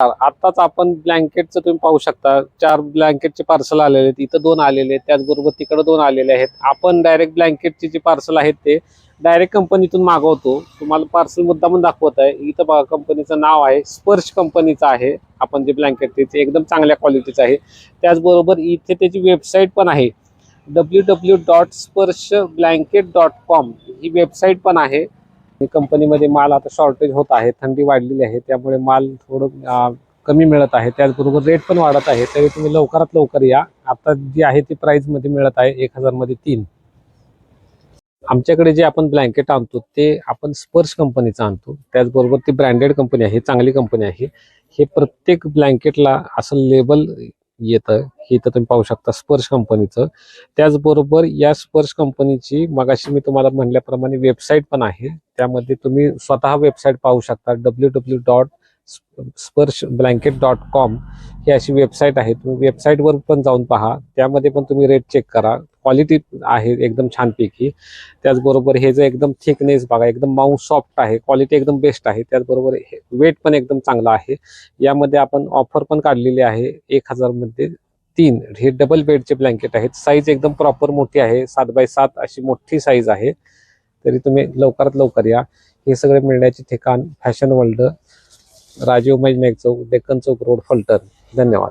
आताच आपण ब्लँकेटचं तुम्ही पाहू शकता, 4 ब्लँकेटचे पार्सल आलेले आहेत, इथं 2 आलेले आहेत, त्याचबरोबर तिकडे 2 आलेले आहेत. आपण डायरेक्ट ब्लँकेटचे जे पार्सल आहेत ते डायरेक्ट कंपनीतून मागवतो. तुम्हाला पार्सल मुद्दामून दाखवत आहे. इथं बघा कंपनीचं नाव आहे, स्पर्श कंपनीचं आहे. आपण जे ब्लँकेट ते एकदम चांगल्या क्वालिटीचं आहे. त्याचबरोबर इथे त्याची वेबसाईट पण आहे, www.sparshblanket.com ही वेबसाईट पण आहे. कंपनीमध्ये माल आता शॉर्टेज होत आहे, थंडी वाढलेली आहे, त्यामुळे माल थोडं कमी मिळत आहे. त्याचबरोबर रेट पण वाढत आहे. तरी तुम्ही लवकरात लवकर या. आता जी आहे ती प्राईजमध्ये मिळत आहे 1000 मध्ये 3. आमच्याकडे जे आपण ब्लँकेट आणतो ते आपण स्पर्श कंपनीचं आणतो. त्याचबरोबर ती ब्रँडेड कंपनी आहे, चांगली कंपनी आहे. हे प्रत्येक ब्लँकेटला असं लेबल येतं, हे इथं तुम्ही पाहू शकता स्पर्श कंपनीचं. त्याचबरोबर या स्पर्श कंपनीची मगाशी मी तुम्हाला म्हणल्याप्रमाणे वेबसाईट पण आहे. त्यामध्ये तुम्ही स्वतः वेबसाईट पाहू शकता, www.sparshblanket.com ही अशी वेबसाईट आहे. तुम्ही वेबसाईटवर पण जाऊन पहा, त्यामध्ये पण तुम्ही रेट चेक करा. क्वालिटी आहे एकदम छानपैकी. त्याचबरोबर हे जे एकदम थिकनेस बघा, एकदम माऊ सॉफ्ट आहे, क्वालिटी एकदम बेस्ट आहे. त्याचबरोबर वेट पण एकदम चांगला आहे. यामध्ये आपण ऑफर पण काढलेली आहे, 1000 मध्ये 3. हे डबल बेडचे ब्लँकेट आहेत. साईज एकदम प्रॉपर मोठी आहे, 7x7 अशी मोठी साईज आहे. तरी तुम्ही लवकरात लवकर या. हे सगळे मिळण्याचे ठिकाण फॅशन वर्ल्ड, राजीव मजनेक चौक, डेक्कन चौक रोड, फलटण. धन्यवाद.